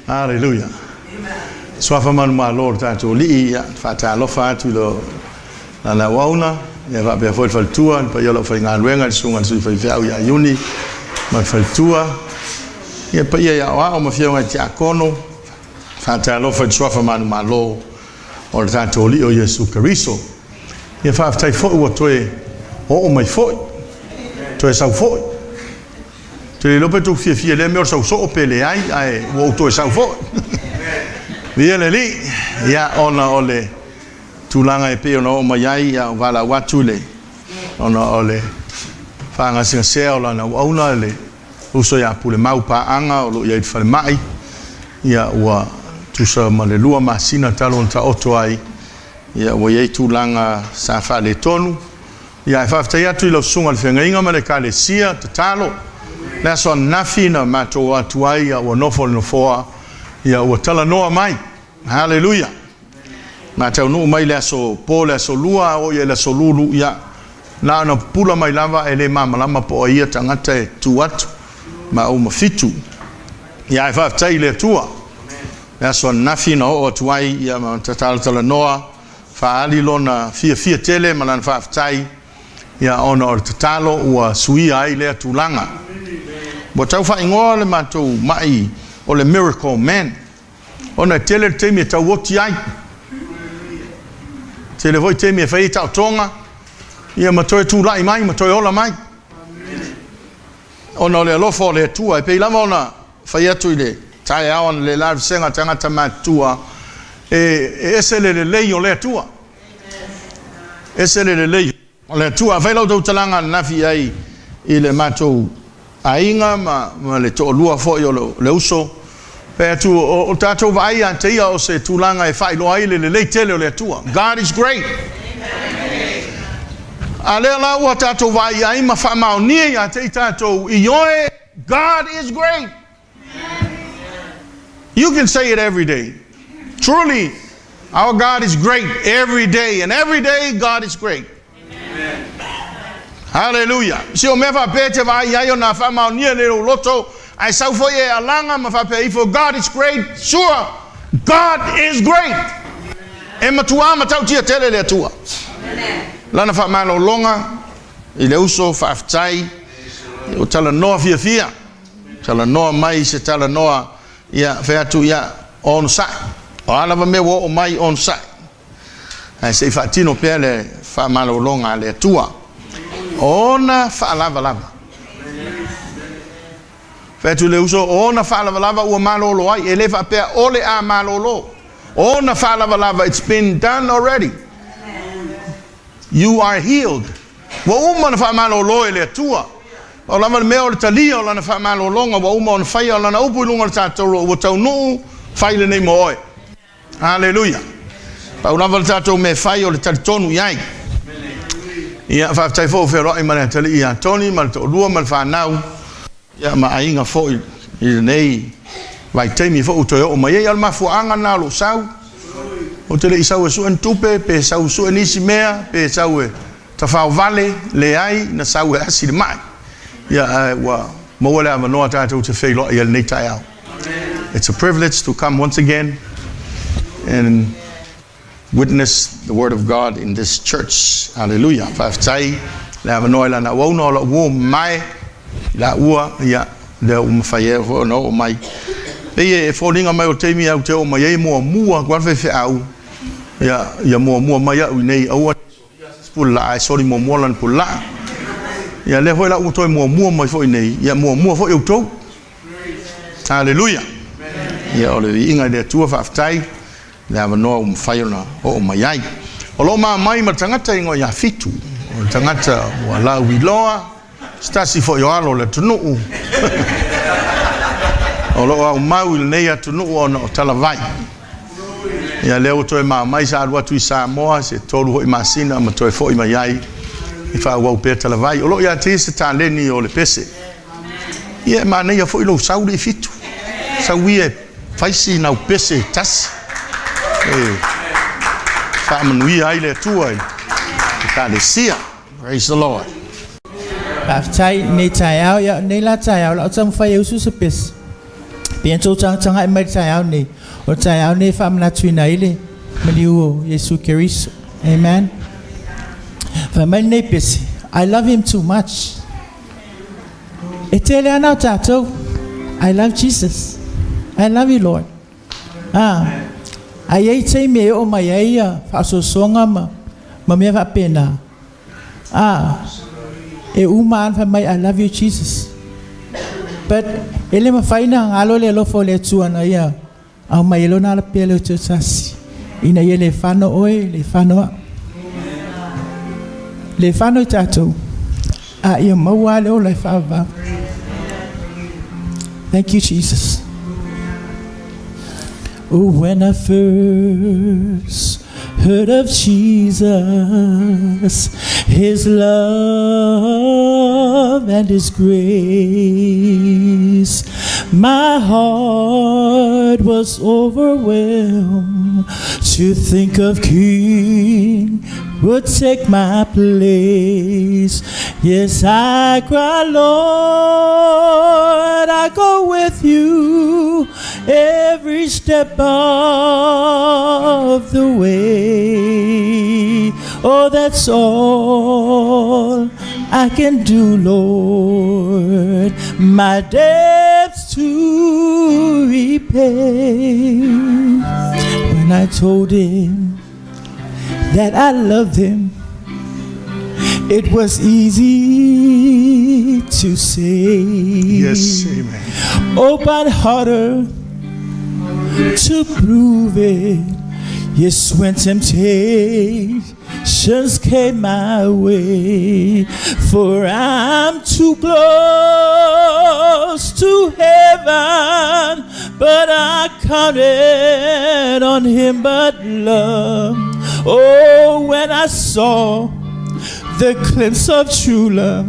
Hallelujah. Swafa man ma Lord tato li ya fata lo fatu lo na wauna ya va be foi faltua pa yo lo foi ngalwenga sunga su foi fa ya yuni ma faltua ya pa ya wa o ma fia nga cha kono fata lo foi swafa man ma lo o tato li o Yesu Kristo ya fa tai foi o toe o mai foi toe sa foi te lo pe tu fia le me o sa so pele ai o toe sa foi Viele li ya ona ole tulanga e pe ona o mai ya wala watule ona ole fanga singa seola na ona le uso ya pule mau pa anga o lo ya fale mai ya wa tusa malelua masina talon ta oto ai ya wa ye tulanga sa fa le tonu ya fa fa ya tu lo sunga le fenga inga male kale sia talo la so nafina mato watu ai ya wa nofol no foa ya wa tala noa mai hallelujah matau no mai la so pola so lua o ya la so lulu ya na na pula mai lava ele mama lama po ia tangata e tuat ma o mafitu ya fa tai le tua la so nafina o tuai ya ma tala noa fa ali lona fia tele malan fa tai ya ona o tatalo wa sui ai le tulanga botau fa ingole matou mai o le miracle man ona tele temi ta woti ai tele voi temi fai ta tonga ia matoi tu lai mai matoi ola mai ona le lofo le tua pe la mona fai atu ile tai aon le live senga tanga tama tua esele le leio le tua esele le leio le tua fai lo do talanga nafi ai ile matou ainga ma le to lua fo yo le uso pe tu o tato vai ante ia o se tulanga e fai lo ai le tele o le tua God is great ale la o tato vai ai ma fa ma ni ia te tato ioe God is great you can say it every day truly our God is great every day and every day God is great amen hallelujah si o me fa pete vai ai na fa ma ni le loto I saw for ye alanga ma fa pe for God is great sure God is great e matua ma tau tia tele le tua lana fa ma lo longa i le uso fa aftai o tala no fia tala no mai se tala no ya fa tu ya on sa o ala va me wo mai on sa ai se fa tino pele fa ma lo longa le tua ona fa lava Fetu le uso ona fala lava o malolo ai ele fa pe ole a malolo ona fala lava it's been done already you are healed wa umma fa malolo ele tua o lava me o talia o lana fa malolo wa umma on fai o lana upu lunga tatoro o tau no fai le nei moe hallelujah pa lava tato me fai o le tonu yai ia fa tai fo fe ro i mana tali ia toni mal to lua mal fa nau ya ma ainga fo i nei vai temi fo to o mai al ma fu anga na lo sau o tele isau su en tupe pe sau su ni si mea pe sau e ta fa vale le ai na sau e asi mai ya wa mo wala ma no ta to fe lo ya nei tai out it's a privilege to come once again and witness the word of God in this church hallelujah fa tai la ma no la na wo no wo mai la ua ya le faye no mai e folinga mai o temi au te o mai mo mua kwa fe au ya mo mai au nei au pula ai sorry mo lan pula ya le foi la u toi mo mai foi nei ya mo foi eu to hallelujah ya o le inga de tua fa tai la no faye na o mai ai o lo mai ma tangata ingo ya fitu o tangata wala wiloa stasi fo yo alo le tunu o lo au mau le nei tunu ona o tala vai ya le o toi ma mai sa watu sa moa se tolu ho masina ma toi fo i mai ai i fa wa pe tala vai o lo ya te se ta leni o le pese ia ma nei fo i lo saudi fitu sa wie faisi na o pese tas fa manui ai le tuai ta le sia praise the Lord Baftai nei tai au ya nei la tai au la tsang fa Yesu se pes Bien to chang ai mai chai ni. O chai ni fam na tui nai le. Maliu Yesu Keriso. Amen. Famai nei pesi. I love him too much. Etele ana tato. I love Jesus. I love you, Lord. Ai te me o mai ai fa so songa ma me va pena. E uman fa mai I love you, Jesus. But ele ma faina ngalo le lo fo le tuana ia. Au mai lo na la pele tu sasi. Ina ye le fano oi le fano. Le fano tato. Ia maua le o le fava. Thank you, Jesus. Oh, when I first heard of Jesus, his love and his grace, my heart was overwhelmed to think of King would take my place. Yes, I cry, Lord, I go with you every step of the way. Oh, that's all I can do, Lord, my debts to repay. When I told him that I loved him, it was easy to say. Yes, amen. Oh, but harder to prove it. Yes, when temptations came my way, for I'm too close to heaven, but I counted on him but love. Oh, when I saw the glimpse of true love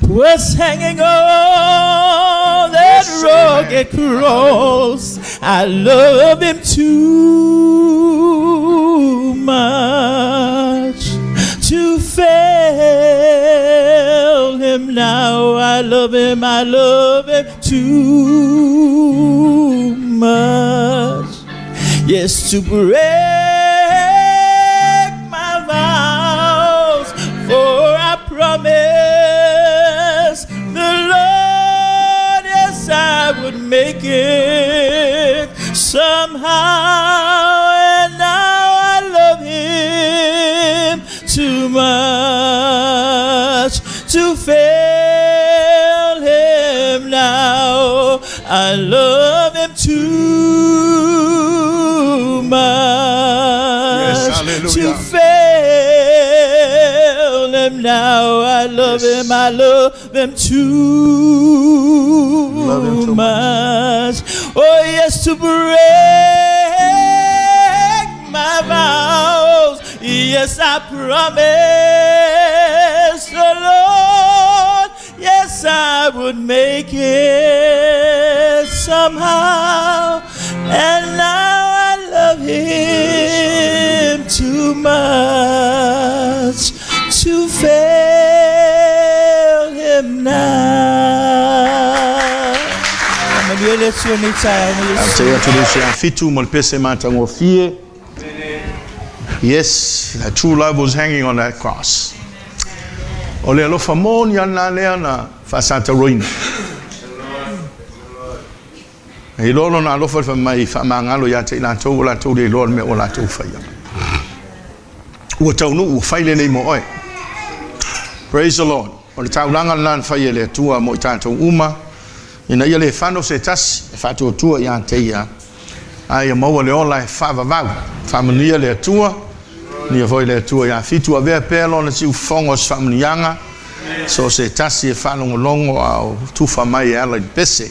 was hanging on that rugged cross, I love him too much to fail him now. I love him too much. Yes, to break my vows, for I promise the Lord, yes, I would make it somehow. And now I love him too much to fail him now. I love him too much, yes, to fail him now. I love him too much. Oh, yes, to break my vows. Yes, I promise the Lord, yes, I would make it somehow. And now I love him too much to fail him now. Yes, that true love was hanging on that cross. Ole lo famon ya na leana fasata ruin. E lo na lo fa mai fa mangalo ya te na to la to de lo me ola to fa ya. O tau no fa ile nei mo oi. Praise the Lord. O tau langa lan fa ile tua mo tanto uma. Ina ile fano se tas fa to tua ya te ya. Ai mo le ola fa va va. Fa mania le tua. Ni voi le tua ya fitu ave pelo na si fongo famnianga. So se tasi e whanongo longo au tuwha mai ala i pese.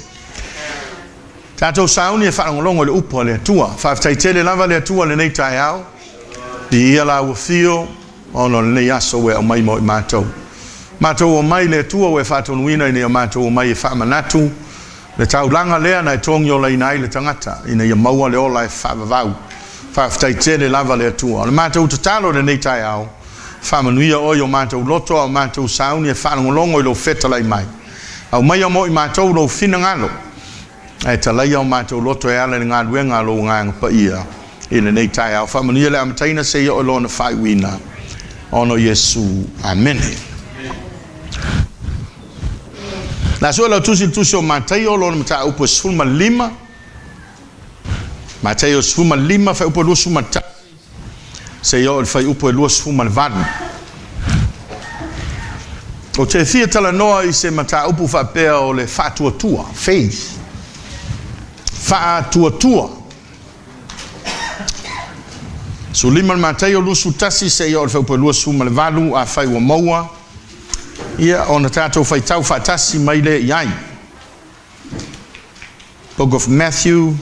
Tātou sauni e whanongo longo le upo le tua. Whaftai tele lava le tua le nei tai au. Di ia la ua fio, ono le nei aso we o mai mo i mātou. Mātou o mai le tua we whatonuina i nei o mātou o mai e whamanatu. Le tau langa lea na e tongio la inai le tangata. Ina ia maua le ola e whavavau. Whaftai tele lava le tua. Le mātou tatalo le nei tai au. Whamanuia oi o mātou loto o mātou sauni e whanongo longo i lo whetalai mai. Au mai o mo i mātou lo whina ngalo. ai talai au mātou loto e ala ni ngā duenga lo ngā pa ia ina nei tai au whamanuia le amataina se ia o lona whaiwina ono Yesu. Amen. Na so la tusi o matai o lona mata upo sfuma lima. Matai o sfuma lima fa upo lusu mata. Se ia o fai upo lusu sfuma vadu. O te fia tala noa I se mata upo fa pea o le fatua tua, faith. Fatua tua. So lima matai o lusu tasi se ia o fai upo lusu sfuma vadu a fai wa maua. Ia ona tātou fai tau whatasi mai le iai. Book of Matthew,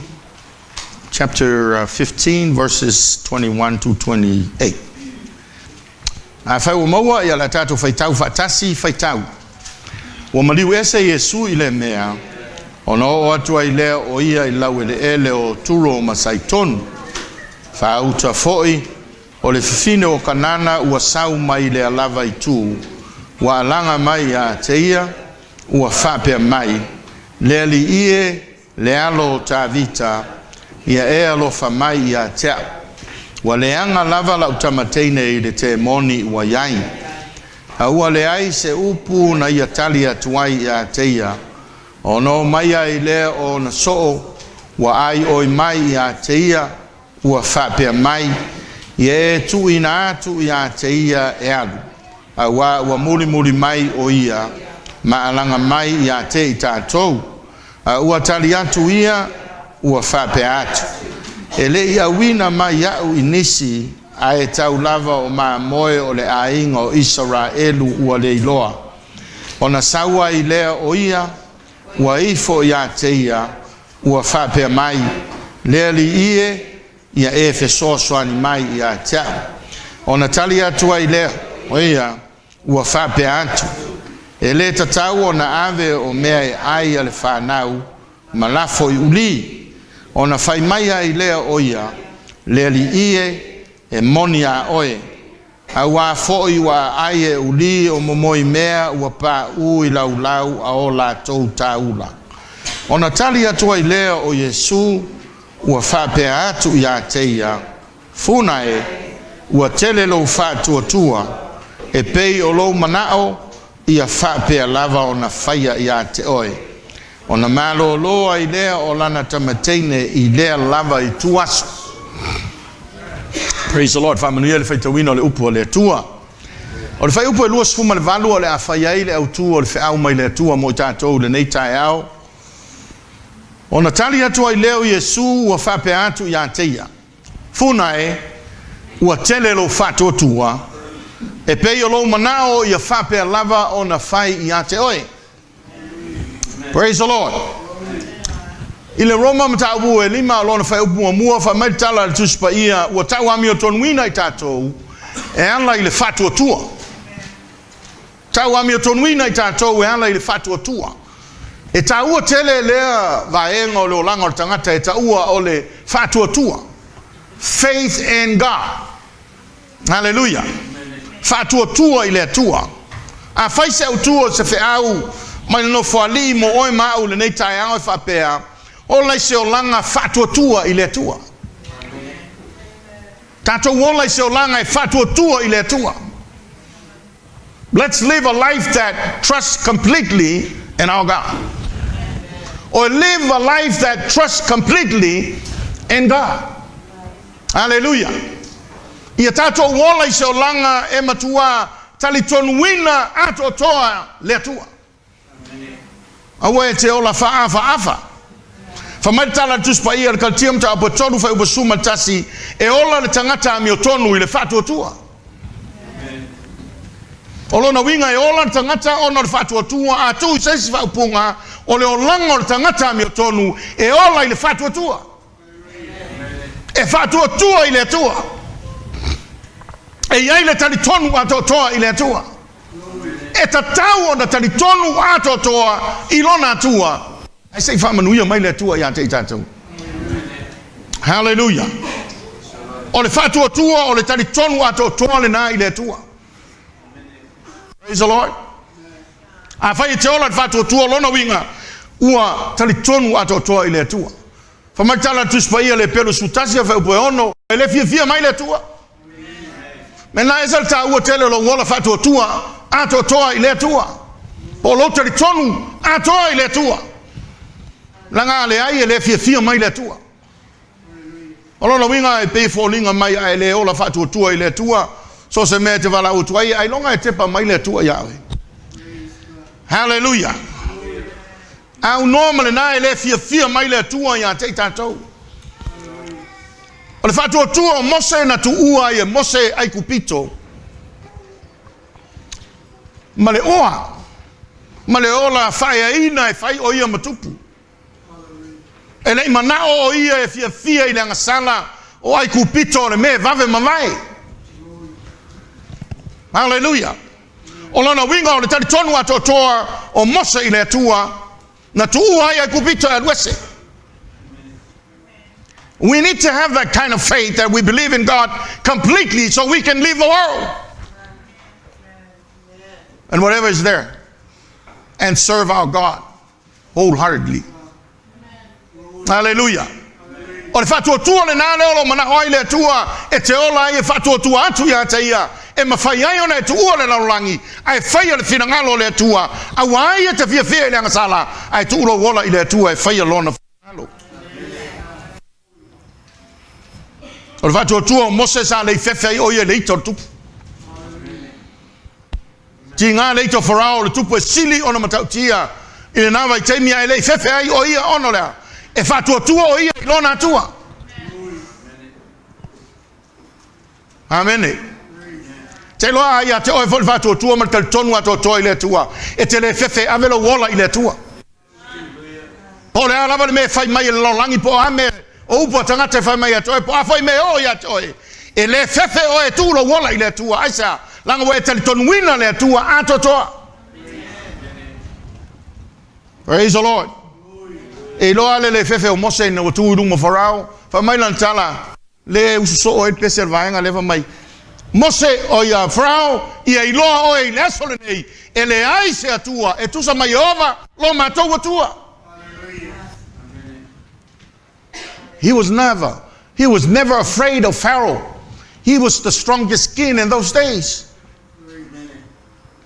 chapter 15, verses 21 to 28. A fai o maua ia la tātou fai tau whatasi fai tau. Wa maliu ese Yesu I le mea, ona o atua I lea o ia I lau ele o turo o masaitonu. Whauta foi, o le fifine o kanana ua sau mai le alava I tū. Wa alanga mai a te ia, ua whapea mai, le ali ie, le alo ta vita, ia e alofa mai a tea. Wa le anga lava la utamateine I le te moni ua iai. A ua le ai se upu na ia tali atuai a te ia, ono mai ai le o na soo, wa ai oi mai a te ia, ua whapea mai, ia e tu ina atu I a te ia e alu. Wa muri mai o ia ma alanga mai ia te I tātou ua tali atu ia ua whape atu ele ia wina mai au inisi a e tau lava o maa moe o le ainga o Israelu ua le iloa ona saua I lea o ia ua ifo ia te ia ua whape mai lea li ie ia e fesosoani mai ia te ona tali atu ai lea o ia ua whape atu. E le tatau o na ave o mea e ai ale whanau, malafo I uli, o na whai mai ai lea oia, lea li ie e moni a oe. A wā foi wa ai e uli o momoi mea ua pā ui lau lau a o la tau taula. O na tali atu ai lea o Yesu, ua whape atu I a teia, funa e, ua tele lo whatua tua, e pei o lou manao ia whapea lava o na whaia I a te oe. O na malo loa I lea o lana tamateine I lea lava I tuasu. Praise the Lord. Whamanuia le whaitawina o le upu o le tua. O le whai upu e lua sfuma le valu o le a whaiai le au tua o le whiau mai le tua mo I tātou le nei tai au. O na tali atu ai leo Yesu ua whapea atu I a teia. Funa e ua tele lo whatua tua. E pei o lou manao ia whapea lava o na whai I a te oe. Praise the Lord. I le Roma mata upu e lima o lona whai upu mua wha mai tala le tuspa ia ua tau ami o tonuina I tātou e ala I le whatua tua. Tau ami o tonuina I tātou e ala I le whatua tua. E taua tele lea vaenga o le olanga o le tangata e taua o le whatua tua. Faith in God. Hallelujah. Fatua tua I le tua. A faise au tua se feau mai no foali mo oi mau le nei tai au fa pea. O lai se o langa fatua tua I le tua. Tato o lai se o langa fatua tua I le tua. Let's live a life that trusts completely in our God. Or live a life that trusts completely in God. Hallelujah. Ia tato wola I se o langa e matua tali tonuina ato toa le atua. Awe te ola faafa. Fa mai tala tuspa ia ka tiam ta apo tonu fa ubasuma tasi e ola le tangata ami o tonu I le fatu tua. Olona winga e ola le tangata ona le fatu tua a tu se si fa upunga o le olanga le tangata ami o tonu e ola I le fatu tua. E fatu tua I le tua. E iai le tali tonu ato toa I le atua. E tatau o na tali tonu ato toa I lona atua. I say whamanuia mai le atua I a te tatou. Hallelujah. O le whatua tua o le tali tonu ato toa le nā I le atua. Praise the Lord. A whai te ola le whatua tua lona winga. ua tali tonu ato toa ile tua. Famatala tuspaia le pelo sutasia fa upoeono ele fia mai le tua. Mena esalta ua tele lo wola fatu tua ato toa ile tua. Polo tali tonu ato ile tua. Langa le ai ele fia mai le tua. Olo winga e pe folinga mai ele ola fatu tua ile tua. So se me te vala utua ai longa e tepa mai le tua yawe. Hallelujah. Au normal na ele fia mai le tua ya te tatou. O le fatu tua Mose na tu ua e Mose ai kupito. Male oa. Male ola fai ina e fai o ia matupu. Ele mana o ia e fia i le ngasala o ai kupito le me vave mamai. Hallelujah. O lona winga o le tali tonu atotoa o Mose i le tua na tu ua ai kupito e luese. We need to have that kind of faith that we believe in God completely so we can leave the world and whatever is there and serve our God wholeheartedly. Hallelujah. O le fatu tua le nane o lo mana hoi le tua e te ola e fatu tua atu ya te ia e mawhai ai ona e tu ua le laurangi ai whaia le finangalo le tua a wai e te fia i le angasala ai tu uro wola i le tua e whaia lona finangalo. O le fatu tua o Mose sa le fefe o ia le ito tupu. Ti ngā le ito Farao le tupu e sili ona matautia i le nawa i teimia e le fefe ai o ia ono lea. E fatu tua o ia i lona tua. Amen. Te loa ia te oe fol fatu tua ma te tonu ato toa i le tua. E te le fefe avelo wola i le tua. Po le alava le me fai mai le longangi po ame o upo tangata fai mai atoe po a fai me o i atoe. E le fefe o e tu lo wola i le tua. Aisa langa we te tonu wina le tua ato toa. Praise the Lord. E loa le fefe o Mose na o tu runga Farao. Fai mai lantala le ususo o e pese vaenga leva mai. Mose o ia Farao ia iloa o e lesole nei e le ai se atua e tusa mai Jehova lo matou atua. He was never afraid of Pharaoh. He was the strongest king in those days.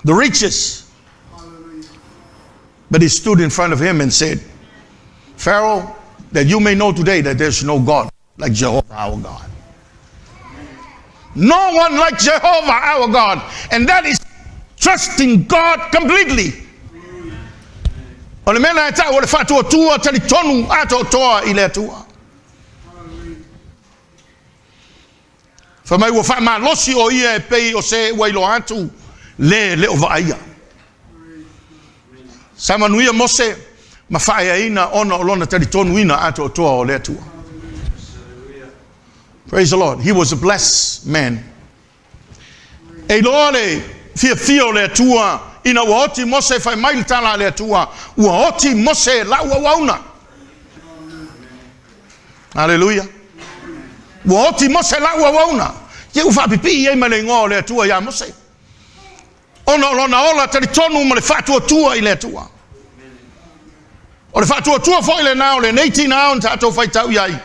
The richest. But he stood in front of him and said, Pharaoh, that you may know today that there's no God like Jehovah our God. No one like Jehovah our God. And that is trusting God completely. Ole mena eta ole fatu tua tali tonu ato toa ile tua. Fa mai wo fa ma losi o ia e pei o se wailo atu le o vaia. Sama nuia Mose ma fa ina ona olona tali tonu ina ato toa o le tua. Praise the Lord. He was a blessed man. E lole fia le tua ina waoti Mose fai mai tala le tua. Waoti Mose la wauna. Hallelujah. Waoti Mose la wauna. Ye ufa pipi ye male ngo le tua ya Mose. Ona lona ola tali tonu ma le fatu tua i le tua. O le fatu tua fo ile na ole 18 aun tato fai tau yai.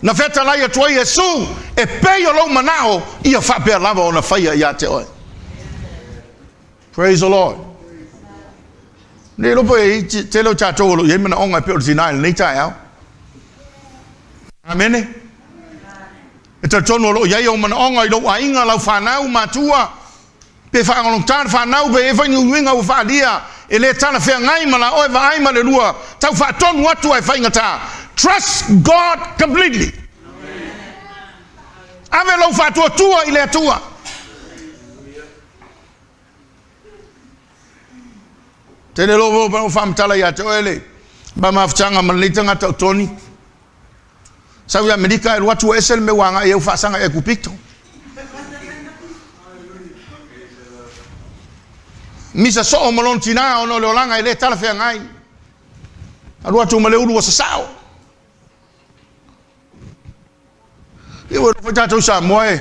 Na feta la ia tua Yesu e peio lo manao ia fa pe lava ona faia ia te oi. Praise the Lord. Ne lo poi te lo chato lo ye mana onga pe o sinai nei tai au. Amen. E te tono lo ia o mana onga i lo ainga lau whanau matua pe whangalong tan whanau pe e whaingu winga u whalia e le tana whea ngai mana oe wa aima le lua tau whatonu atu ai whaingata. Trust God completely. Ave lo fatua tua i le tua. Tene lo vo fam tala ya te ele. Ba mafchanga malita ta toni. Sa ya medika e watu esel me wanga e fa sanga e kupito. Misa so o malon tina ono le langa ile tala fe ngai. Alu atu male ulu sa sao. Eu vou já tô chamando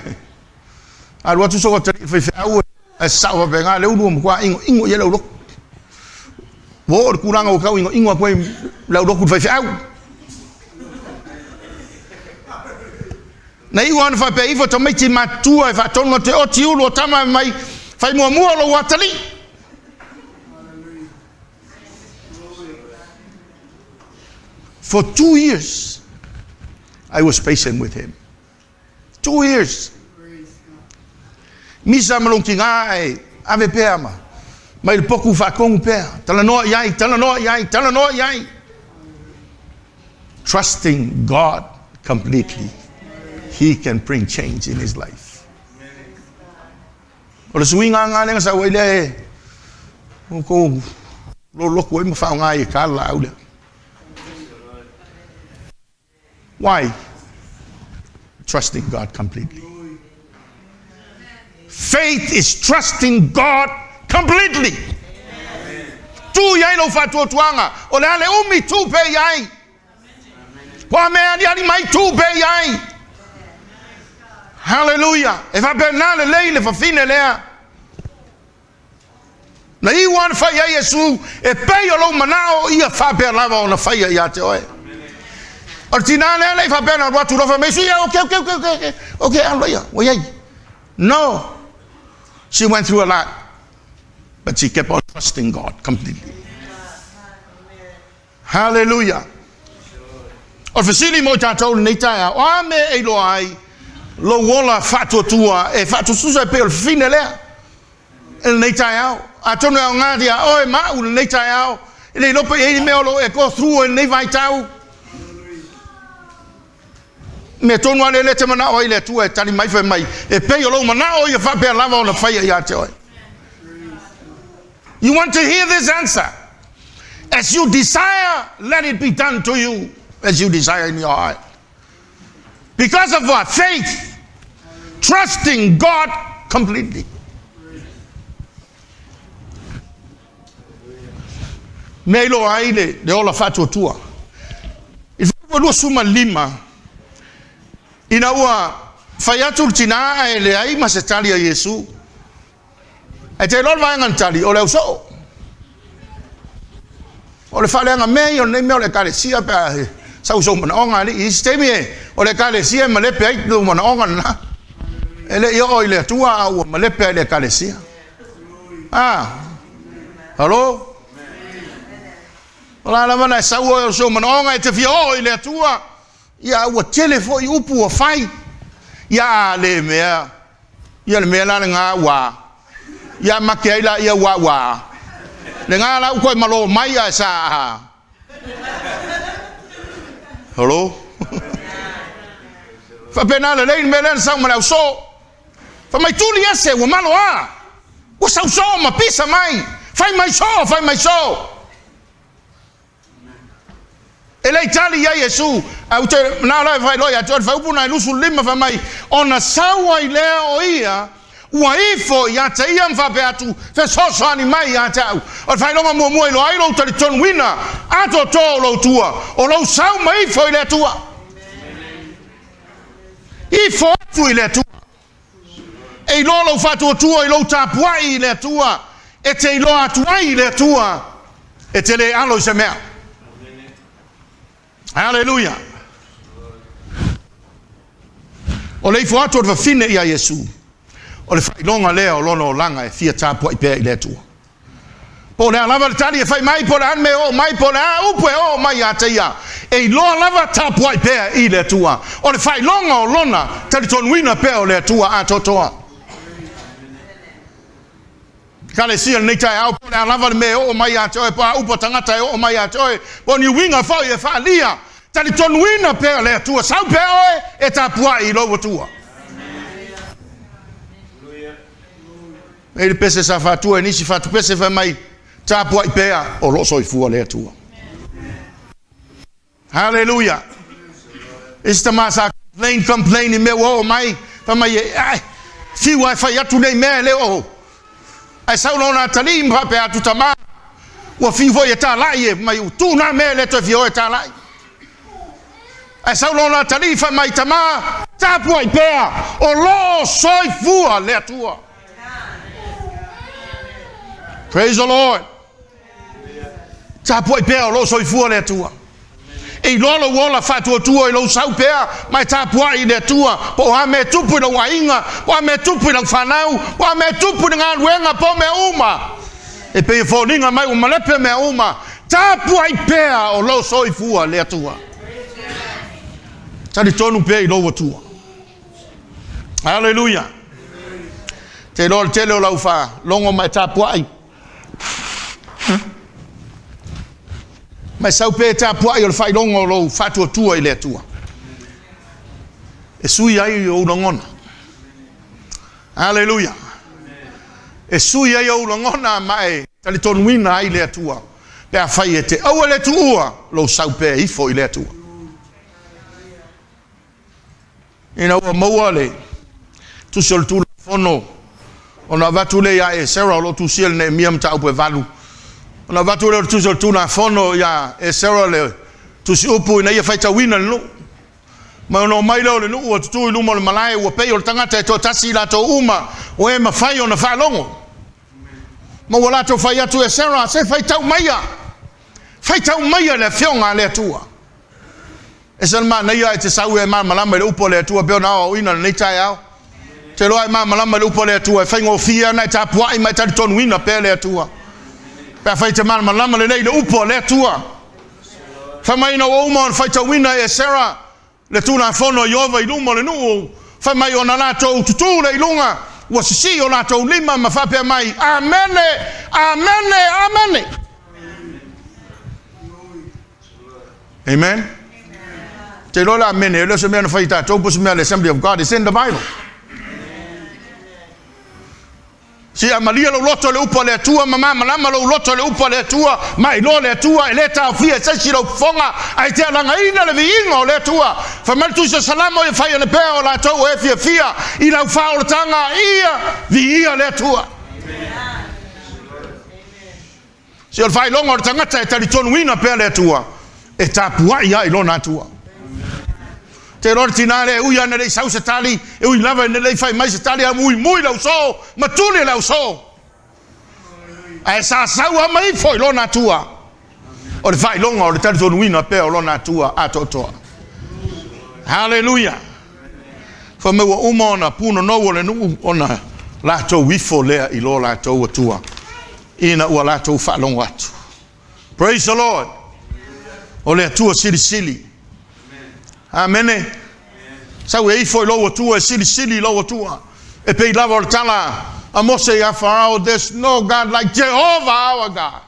a lua tu só te foi feu a salva pegar le ulu mo kwa ingo ye lo Wo kurang o kau ingo koe lau doku fai fiau. Na iwan fa pe ifo to mai ti matua fa tonga te o ti ulo tama mai fai mua lo watali. For 2 years I was patient with him. 2 years. Misa malong kingai ave peama. Mai poku fa kong pea. Tala no yai. Trusting God completely, he can bring change in his life. Ora suinga nga sa wele. Ko lo ko mo fa nga ka la ule. Why? Trusting God completely. Faith is trusting God completely. Tu yai lo fa tu tuanga. O le ale umi tu pe yai. Wa me ani mai tu pe yai. Hallelujah. If I be na le le fa fine le. Na I wan fa ya Yesu e pe yo lo manao ia fa be lava ona fa ya te oe. Ortina le fa be na tu lo fa me su ya okay aloya. O yai. No. She went through a lot. But she kept on trusting God completely. Hallelujah. O fasili mo tatou nei taia o ame e lo ai lo wola fatu tua e fatu susa pe o fine le el nei taia a tonu o ngadia o e ma u nei taia le lo pe e me lo e go through nei vai tau me tonu ale le te mana o ile tu e tali mai fe mai e pe o lo mana o ia fa pe lava o na fa ia te oi. You want to hear this answer? As you desire, let it be done to you as you desire in your heart. Because of what? Faith. Trusting God completely. Melo aile de ola fatu tua. If you do suma lima, inaua fayatul tina ele ai masetali a Yesu. E te lor vai ngantali o le uso. O le fale nga me o nei me o le kalesia pe sa uso mana onga li istemie o le kalesia ma le pe ai do mana onga na. Ele yo o ile tua o ma le pe le kalesia. Hello? Ola la mana sa o so mana onga e te fio o ile tua. Ya o telefo i upu o fai. Ya le mea. Ya le mea la nga wa. Ya makeila ia wa le ngala ko malo mai ya sa hello fa pena le melen sa mana so fa mai tuli ese o malo o sa so ma pisa mai fai mai so ele itali ya Yesu au te na la vai lo ya te fa upuna lusu lima fa mai ona sawa ile o ia Waifo ya te ia mfa pe atu fe soso ani mai ya tau o fai longa mo ilo ai lo tali ton wina ato to lo tua o lo sau mai fo ile tua I fo fu ile tua e lo fatu tua ilo tapua ile tua e te ilo atua ile tua e te le alo se mea. Hallelujah. O le fo atu va fine ia Yesu o le fai longa lea o lono langa e fia tapua I pea I le tua. Po le lava le tali e fai mai po le anme o mai po le upe o mai a te ia. E loa lava tapua I pea I le tua. O le fai longa o lona tali ton wina pea o le tua a totoa. Kale sia nei tai au po le lava le me o mai a te oe pa upo tangata e o mai a te oe. Po ni winga fau e fa lia. Tali ton wina pea le tua. Sau pea oe e tapua I loa tua. Ele pese sa fatua nisi fatu pese fa mai tapua I pea o lo so I fua le tua. Hallelujah. Esta masa complain me o mai fa mai ai fi wa fa ya tu nei me le o. Ai sa lo na tali mba pe atu tama. Wa fi vo ya ta lai mai tu na me le to fi o ta lai. Ai sa lo na tali fa mai tama tapua I pea o lo so I fua le tua. Praise the Lord. Tapua I pea o lo soifua le atua. E lolo wola fatua tua I lo sau pea mai tapua I le atua po ha me tupu I lo wainga po ha me tupu I lo whanau po ha me tupu I ngā luenga po me uma e pe foninga mai o malepe me uma tapua I pea o lo soifua le atua tali tonu pea I lo atua. Hallelujah. Te lolo tele o lau wha longo mai tapua I mai sau pe tapua I o le whailongo lo fatua tua I le atua. E sui ai o ulangona. Hallelujah. E sui ai o ulangona mai tali tonuina ai le atua. Pea whai e te au le tuua lo sau pe ifo I le atua. Ina ua maua le tusiol tula fono ona vatu le ya e sera lo tusiel ne miam ta upe valu. Ona vatu le tusiol tula fono ya e sera le tusi upu ina ia faita wina no. Ma no mai le no o tu I lumo le malai o pe o tangata e to tasi la to uma o e ma fai ona fa longo. Ma wala to fai atu e sera se faita maia. Faita maia le fionga le tua. E se ma na ia te sau e ma malama le upo le tua pe na o ina nei tai au. Te loa ma malama le upo le tua fai ngo fia na ta pua I mai ta ton wina pe le tua. Pe fai te ma malama le nei le upo le tua. Fa mai na o uma fai ta wina e sera le tuna fono Yova I lumo le nu. Fa mai ona la to tutu le ilunga. Wa sisi o la to lima ma fa pe mai. Amene, amene, amene. Amen. Te lola amene, le se me na fai ta to pus me le Assembly of God is in the Bible. Si amalia lo loto le upo le tua mama malama lo loto le upo le tua mai lo le tua e le ta fia se si lo fonga ai te langa ina le vingo le tua fa mal tu se salamo e fai le pe o la to e fia I la fa o tanga ia vi ia le tua. Si o fai longo tanga ta ta tonu ina pe le tua e ta pua ia I lo na tua. Te rortinale uia na le sau se tali e ui lava na le fai mai se tali a mui lau so matule lau so ai sa sau a mai foi lo na tua o le fai longa o le tali tonu ina pe o lo na tua a totoa. Hallelujah. Fa me wa uma ona puno no o le nu ona la to wifo lea I lo la to tua ina ua la to fa longa atu. Praise the Lord. O le tua sili Amen. Sa we ifo lo tua sili lo tua. E pe lava o tala a mose ya farao there's no God like Jehovah our God.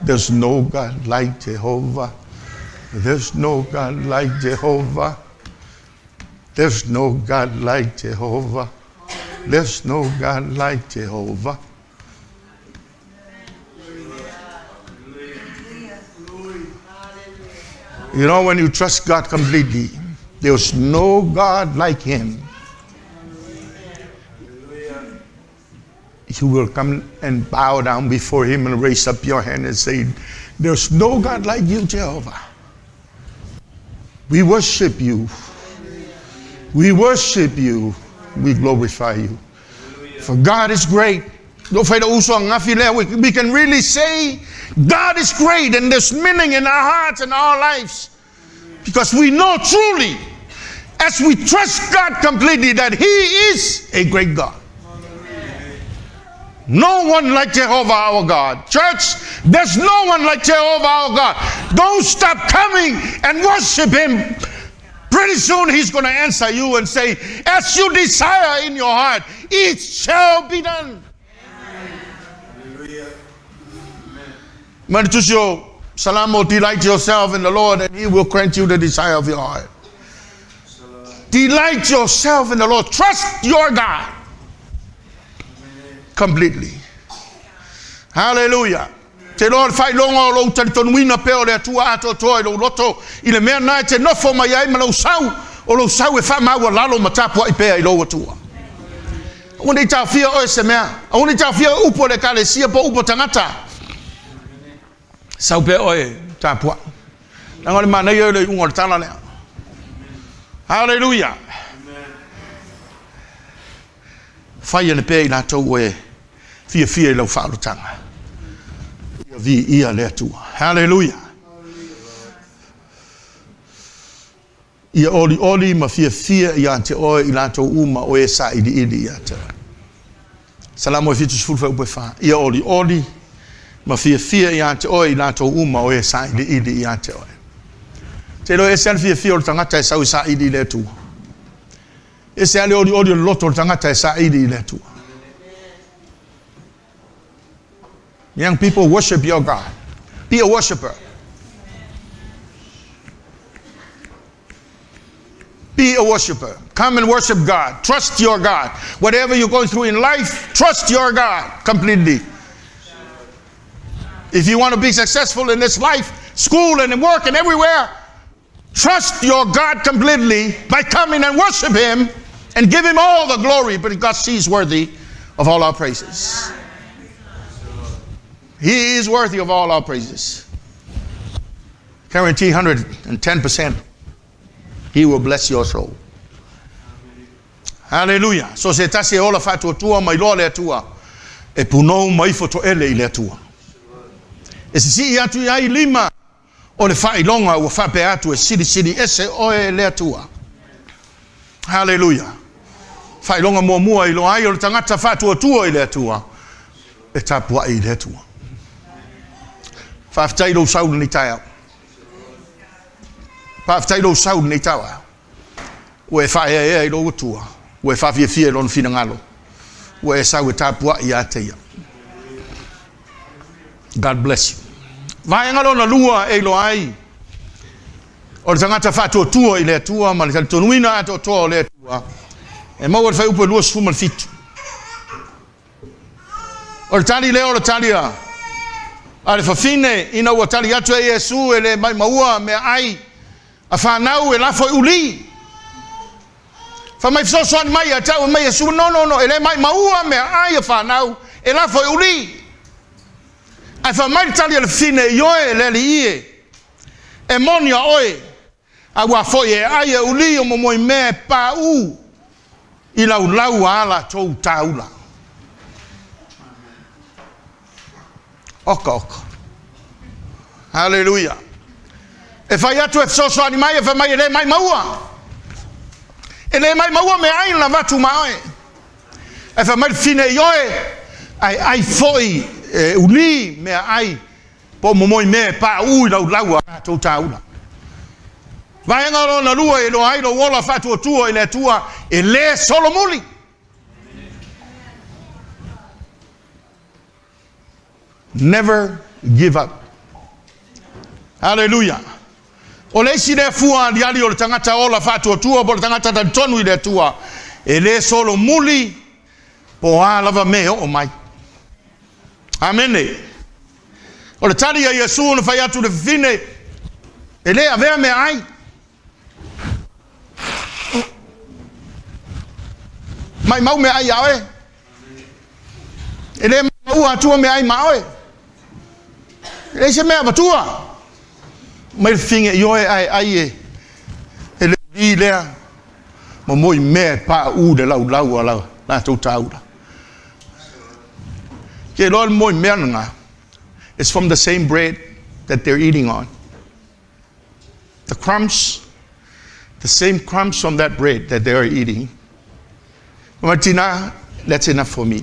There's no God like Jehovah. There's no God like Jehovah. There's no God like Jehovah. There's no God like Jehovah. You know, when you trust God completely, there's no God like Him. You will come and bow down before Him and raise up your hand and say, there's no God like you, Jehovah. We worship you. We worship you. We glorify you. For God is great. We can really say God is great and there's meaning in our hearts and our lives. Because we know truly, as we trust God completely, that He is a great God. No one like Jehovah our God. Church, there's no one like Jehovah our God. Don't stop coming and worship Him. Pretty soon He's going to answer you and say, as you desire in your heart, it shall be done. Hallelujah. Salamo, delight yourself in the Lord and He will grant you the desire of your heart. Delight yourself in the Lord. Trust your God completely. Hallelujah. Te Lord fai longo lo tantonwina pe le tua ato toi lo loto ile mea na te no fo mai ai ma lo sau o lo sau e fa ma wa lalo matapo ai pe ai lo tua. Oni ta fia o se mea. Oni ta fia upo le kale sia po upo tangata. Sau pe oe tapua. Nangole mana yo le ungol tala le. Hallelujah. Fai ne pe na to we fia i lau whaarotanga. Ia vi ia lea tua. Hallelujah. Ia oli ma fia ia ante oe i lato uma o e sa ili ia te. Salamo e fitu sifuru upe wha. Ia oli ma fia ia ante oe i lato uma o e sa ili ia te oe. Te lo e se al fia o tangata e sau i sa ili le tua. E se ale oli o loto o tangata e sa ili le tua. Young people, worship your God. Be a worshiper. Be a worshiper. Come and worship God. Trust your God. Whatever you're going through in life, trust your God completely. If you want to be successful in this life, school and in work and everywhere, trust your God completely by coming and worship Him and give Him all the glory, because He's worthy of all our praises. He is worthy of all our praises. Guarantee 110%. He will bless your soul. Hallelujah. So se tasi e ola fatu tua mai loa le tua. E punou mai foto ele i le tua. E se si atu ai lima o le fai longa ua fape atu e siri ese oe le tua. Hallelujah. Fai longa mua i lo ai o le tangata fatu tua i le tua. E tapua i le tua. Whaftai lo saun ni tai au. Whaftai lo saun ni tau au. Ue whae e lo utua. Ue whawhia fia lon fina ngalo. Ue sau e tapua i ateia. God bless you. Vai ngalo na lua e lo ai. O le tangata whatua tua i le tua. Ma le tali tonuina ato toa o le tua. E mau e whai upo lua sfuma le fitu. O le tali leo le tali a. Ale fafine ina ua tali atu e Yesu e le mai maua me ai a whanau e lafo uli. Fa mai fisosoani mai a tau e mai Yesu no e le mai maua me ai a whanau e lafo uli. Ai fa mai tali ale fine ioe le li ie e monia oe a ua foi e ai e uli o momoi me pa u i lau ala tou taula. Oka. Hallelujah. E fai atu e fisoso ani mai e fai mai e le mai maua. E le mai maua me ai na vatu mai. E fai mai fine ioe ai foi uli me ai po momoi me pa ui lau a tau taula. Vai ngalo na lua e lo ai lo wola fatu tua i le tua e le solomuli. Never give up. Hallelujah. O le si le fua di ali o le tangata ola fatu tua po le tangata da tonu i le tua e le solo muli po a lava me o mai. Amene. O le tali a Yesu na fai atu le fine e le avea me ai. Mai mau me ai awe. E le mau atua me ai maoe. E se mea batua. Mai finge ioe ai e. E le di lea. Ma moi mea pa u de lau ala. La tau taura. Ke loa moi mea nga. It's from the same bread that they're eating on. The crumbs. The same crumbs from that bread that they are eating. Martina, that's enough for me.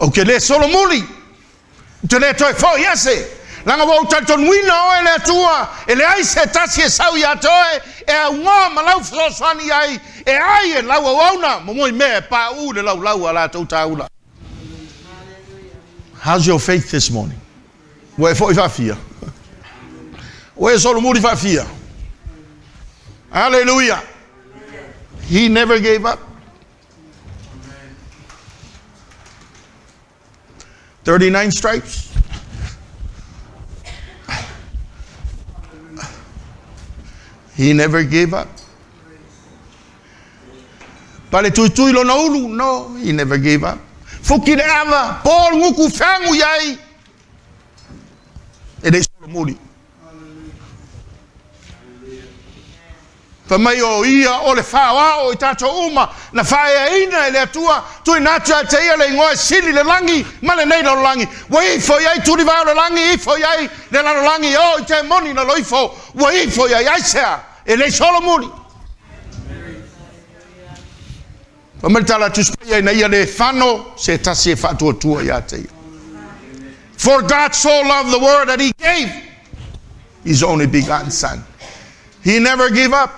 Okay, le solo muli. Te le toi fo yase. Langa wo tanton wina o ele tua. Ele ai se tasi e sau ya toe. E a ngā malau fsoswani ai. E ai e lau auna. Momoi me pa u le lau ala tau taula. How's your faith this morning? Wo e fo i fafia. Wo e solo muli fafia. Hallelujah. He never gave up. 39 stripes. He never gave up. Pale tui lo naulu. No, he never gave up. Fuki le ava. Paul nguku fangu yai. E de solo muri. fa mai o ia o le whawa o i tato uma na whae ina le atua tui natua te ia le ngoe sili le langi ma le nei lalo langi wa ifo iai turi vau le langi ifo iai le lalo langi o i te moni na loifo wa ifo iai aisea e le Solomoni fa mai tala tuspia ina ia le whano se tasi e whatua tua ia te ia. For God so loved the world that he gave his only begotten son. He never gave up.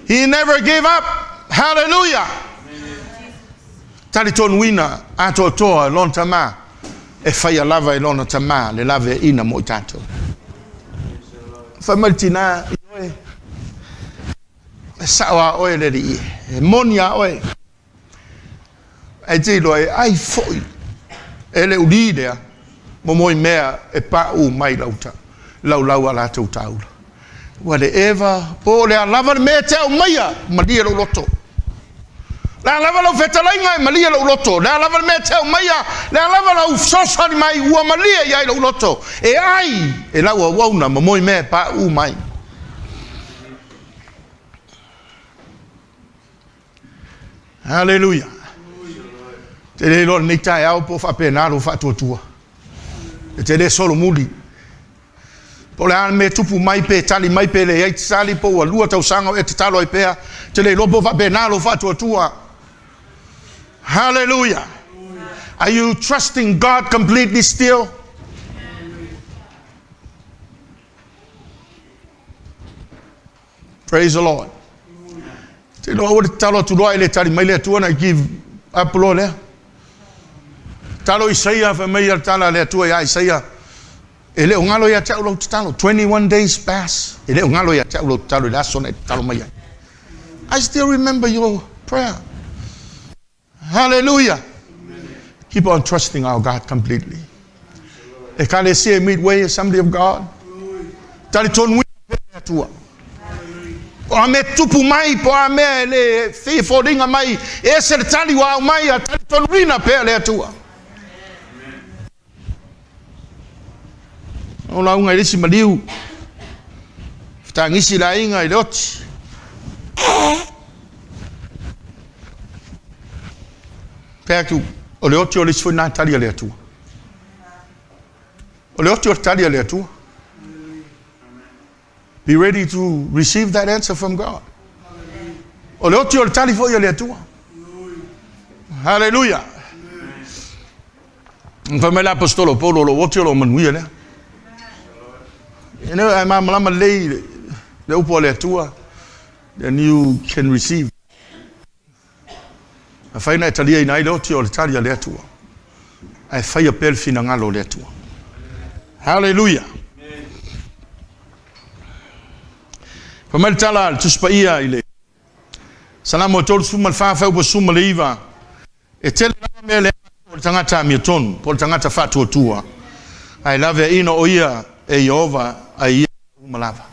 He never gave up. Hallelujah. Tali ton wina ato toa lon tama e faya lava e lona tama le lava e ina mo tato. Fa maltina oe. Sawa oe le di monia oe. Ai te loe ai foi. Ele udidea momoi mea e pa u mai lauta. Lau ala tau taula. Whatever, po le lava me te o maia, malia lo loto. La lava lo fetalainga malia lo loto. La lava me te o maia, la lava lo sosa ni mai ua malia ia lo loto. E ai, e la ua wauna momoi me pa u mai. Hallelujah. Te le lo ni tai au po fa penalo fa tua. Te le solo muli. Po le me tupu mai pe tali mai pe le ai sali po wa lua tau sanga e te talo ai pea te le lobo va benalo fa tua. Hallelujah. Are you trusting God completely still? Praise the Lord. Te lo o talo tu lo le tali mai le tua na give up lo le. Talo Isaia fa mai tala le tua ya Isaia. Ele ungalo ya tau lo talo 21 days pass. Ele ungalo ya tau lo talo la sona talo mai. I still remember your prayer. Hallelujah. Amen. Keep on trusting our God completely. E ka le se midway assembly of God. Tali ton wi tua. O me tupu mai po me le fi fodinga mai e se tali wa mai tali ton wi na pe le tua. Ola unga isi maliu. Tangisi la inga i loti. Pertu o le oti o le sfuna talia le atua. O le oti o talia le atua. Be ready to receive that answer from God. O le oti o tali fo le atua. Hallelujah. Famela apostolo Paulo lo oti o lo manuia le. You know, I'm lay the upole tua, then you can receive. I find that Italia in Idoti or Italia letua. I fire pelfina ngalo letua. Hallelujah. Famaltala tuspaia ile. Salamo tol suma fa bo suma leiva. E tele mele o tangata miton, por tangata fatu tua. I love you ino oia e Jehova ai umalava.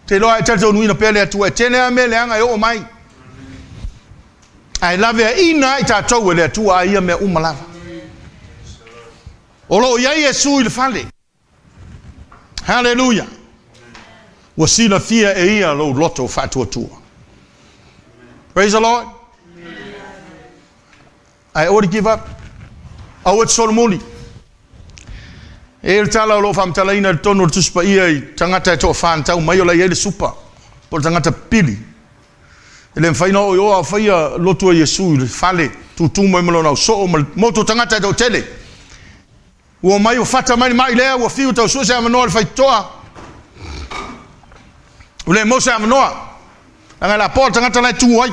Te loa te tonu ina pele atu e tene a mele anga e o mai. Ai lave ina i tātou ele atu a ia me umalava. Olo ia Yesu il fale. Hallelujah. Wasila fia e ia lo loto fatu atua. Praise the Lord. I ought to give up. I would Solomoni. E tala lo fam tala ina tono tuspa ia tangata to fan tau mai ola ile supa por tangata pili ele faina o yo a faia loto Yesu fale tu mai molo so moto tangata do tele o mai o fata mai le o fiu to so se amano fai toa o le mo se amano anga la porta tangata na tu ai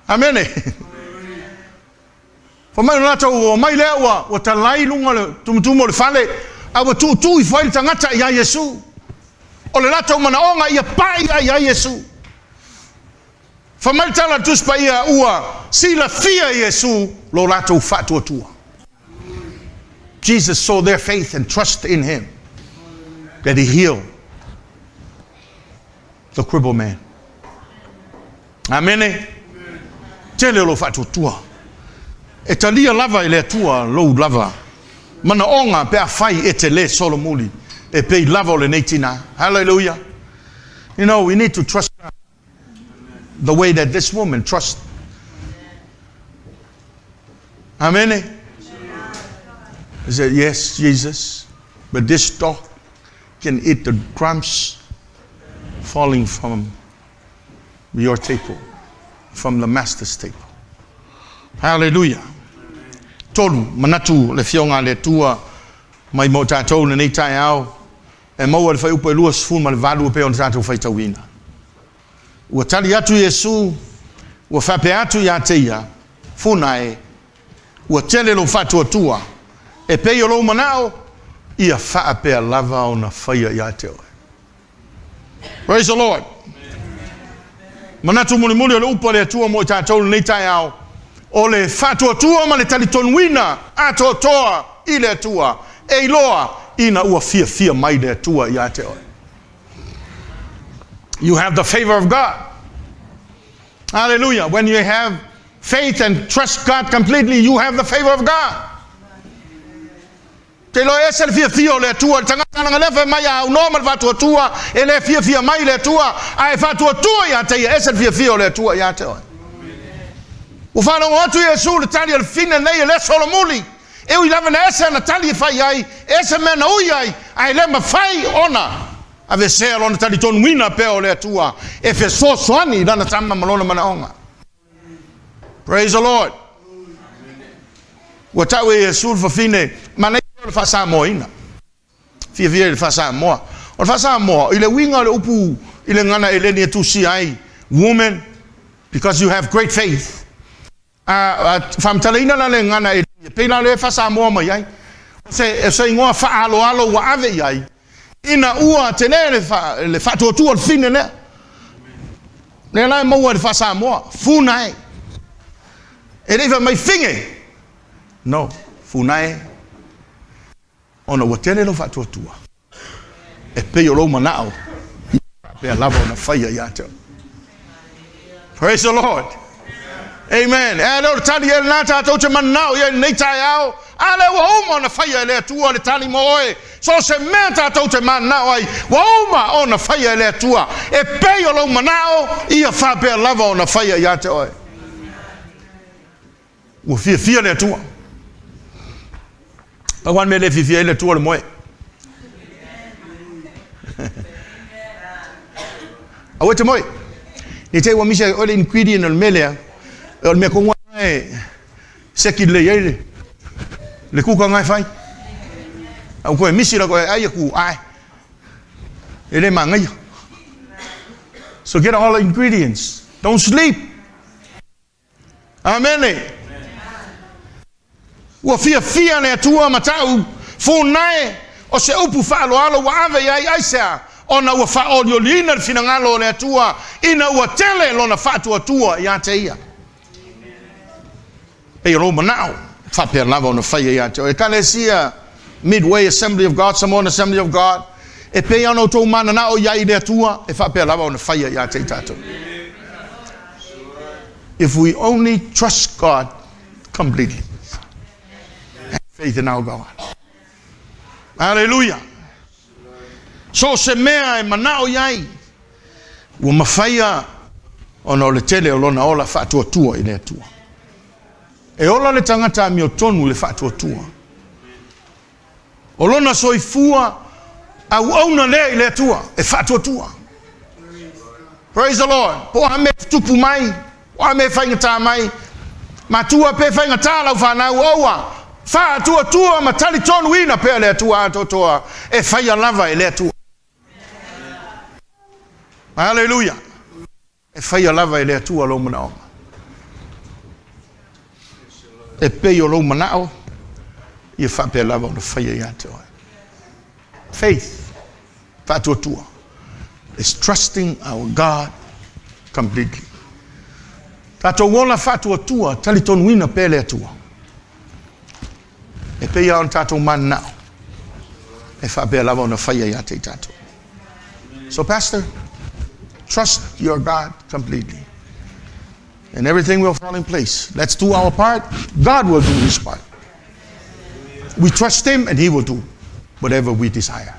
amen. Fa mai na tau mai lewa o talai lunga tumutumo le fale a tu I fai tangata ia Yesu o le lato mana onga ia pai ia Yesu fa mai tala tuspa ia ua sila fia Yesu lo lato fatu tua. Jesus saw their faith and trust in him that he healed the crippled man. Amen. Tele lo fatu tua. E talia lava ele tua lo lava mana onga pe a fai e te le Solomoni E pe lava o le nei tina. Hallelujah. You know, we need to trust God the way that this woman trusts. Amen. He said, yes, Jesus, but this dog can eat the crumbs falling from your table, from the master's table. Hallelujah. Tolu manatu le fionga le tua mai mo tātou nei tai au e maua le whai upo e lua sifun ma le valu pe on tātou whai tauina. Ua tali atu Yesu, ua whape atu ia teia, funae, ua tele lo whatua tua, e pei o lo manao, ia whaapea lava o na whaia ia te oe. Praise the Lord. Manatu muli muli o le upo le atua mo tātou nei tai au, o le whatua tua ma le tali tonuina, ato toa i le atua, e iloa ina ua fia mai le atua ia te oe. You have the favor of God. Hallelujah. When you have faith and trust God completely, you have the favor of God. Te lo ese le fia le tua, tangata nga lefe mai a unormal vatua tua, e le fia mai le tua, ai vatua tua ia te ese le fia le tua ia te oe. Ufana watu Yesu le tali al fine nei le solomuli, e ui lava na ese na tali fai ai, ese mena ui ai le ma fai ona. Ave se alona tali ton wina pe o le tua e fe so soani lana tama malona manaonga. Praise the Lord. Wa tawe Yesu fa fine mana le fa sa moina. Fia le fa sa mo. O fa sa mo ile winga le upu ile ngana eleni tu si ai woman because you have great faith. Fam talina la le ngana e pe la le fa sa mo mai ai. Se ngoa fa alo wa ave ai. Ina ua tene le fatua tua fine ne. Ne lai maua le fa sa moa, funai. E leva mai finge. No, funai. Ona ua tene lo fatua tua. E pe o lo manao. Pe lava ona faia ia te. Praise the Lord. Amen. E lo tali e nata tau te manao ia nei tai au. Ale wa uma ona faia le tua le tali moe. So se meta tau te manao ai. Wa uma ona faia le tua. E pe o lo manao ia fa pe lava ona faia ia te oe. Ua fia le tua. Pa wan me le fia le tua le moe. Awe te moe. Ni te wa misa o le ingredient o le melea. O le mea kongwa seki le yeile. Le kuka ngai fai. Au koe misi la koe ai ku ai. Ele mangai. So get all the ingredients. Don't sleep. Amen. Ua fia le tua matau funai o se upu fa alo wa ave ai sa ona ua fa olio lina fina ngalo le tua ina ua tele lona fa tua ia te ia. E ro manao fa per lava ona fa ia te. E kalesia Midway Assembly of God, Samoan Assembly of God. E pe ano to mana na o yai le tua e fa pe lava on fire ya te tato. If we only trust God completely. Have faith in our God. Hallelujah. So se mea e mana o yai. Ua mawhaia ona o le tele o lona ola whaatua tua i le tua. E ola le tangata mi o tonu le whaatua tua. O lona soifua au auna le i le tua e whaatua tua. Praise the Lord. Po ha me tupu mai, po ha me whaingata mai, ma tua pe whaingata lau whanau oua. Whaatua tua ma tali tonu ina pe le tua ato toa e whaia lava i le tua. Hallelujah. E whaia lava i le tua lo manao. E pei o lo manao. I whape lava o na whaia i ate oi. Faith, whaatua tua, is trusting our God completely. Tato wola whaatua tua, tali tonu ina pele atua. E pei au tato man nao. E whape lava o na whaia i ate tato. So Pastor, trust your God completely. And everything will fall in place. Let's do our part. God will do his part. We trust him and he will do whatever we desire.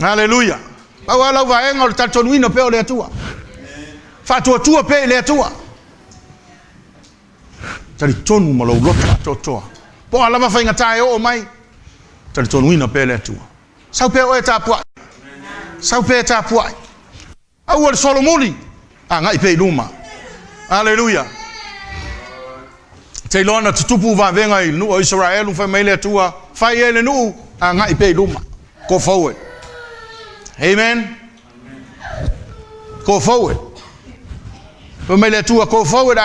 Haleluia. Pau lau vaenga o le tatonuina pe o le atua. Fatuatua pe le atua. Tari tonu ma lau lota totoa. Po alama whainga tae o mai. Tari tonuina pe le atua. Sau pe o e tāpua. Sau pe e tāpua. Au o le Solomoni. Ngai pe luma. Haleluia. Te lona tutupu va venga i nu o Israel fa mai le atua. Fai ele nu ngai pe luma. Go forward. Amen. Go forward. Fa mai le atua go forward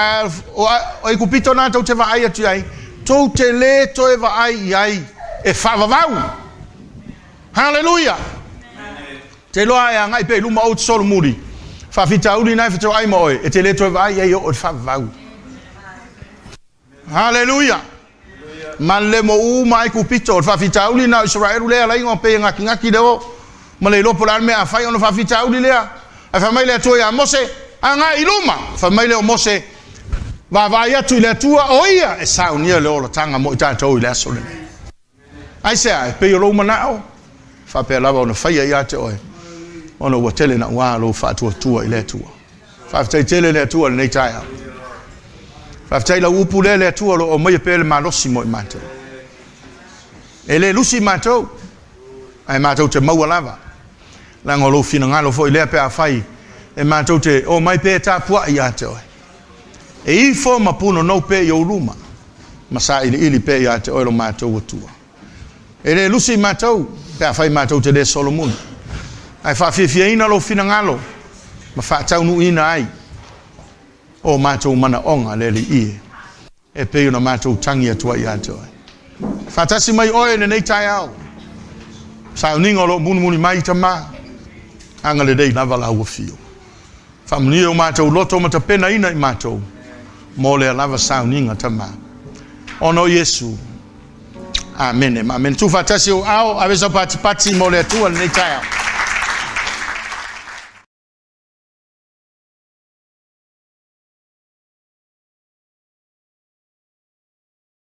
o i kupito na tau te va ai atu ai. Tau te le to e va ai e fa va vau. Hallelujah. Te loa e ngai pe luma o Solomoni. Fa fita uli na fita ai mo e te le to e va ai o fa vau. Hallelujah. Man le mo mai kupito fa fita uli na Israel le ala ingo pe ngaki leo. Ma le lopo la me a fai ono fa fita uli le. A fa mai le to ya Mose anga iluma. Fa mai le Mose va ya tu le tua oia e sa unia le ola tanga mo ta to le so le. Ai se ai pe lo manao. Fa pe lava ono fa ya te oi. Ono wa tele na wa lo fa tua ile tua. Fa tele le tua le tai. Fa la upu le tua lo o mai pe le malosi mo mate. Ele lusi mato. Ai mato te mau lava. La ngolo fina ngalo fo ile pe a fai. E mato te o mai pe ta pua ia te oi. E i fo mapuno no pe yo luma. Masa ili pe ia te oi lo mato tua. Ele lusi mato pe a fai mato te de Solomon. Ai fa fia ina lo fina ngalo. Ma fa tau nu ina ai. O mato mana onga lele i. E pe una mato tangi atua ia te oi. Fa tasi mai oi ne nei tai au. Sa ningo lo muni mai tama. Anga le dei lava la ua fio. Fa muni o mato loto mata pena ina i mato. Mo le lava sa ninga tama. Ono Yesu. Amen. Amen. Tu fa tasi o au avesa pati mo le tua nei tai au.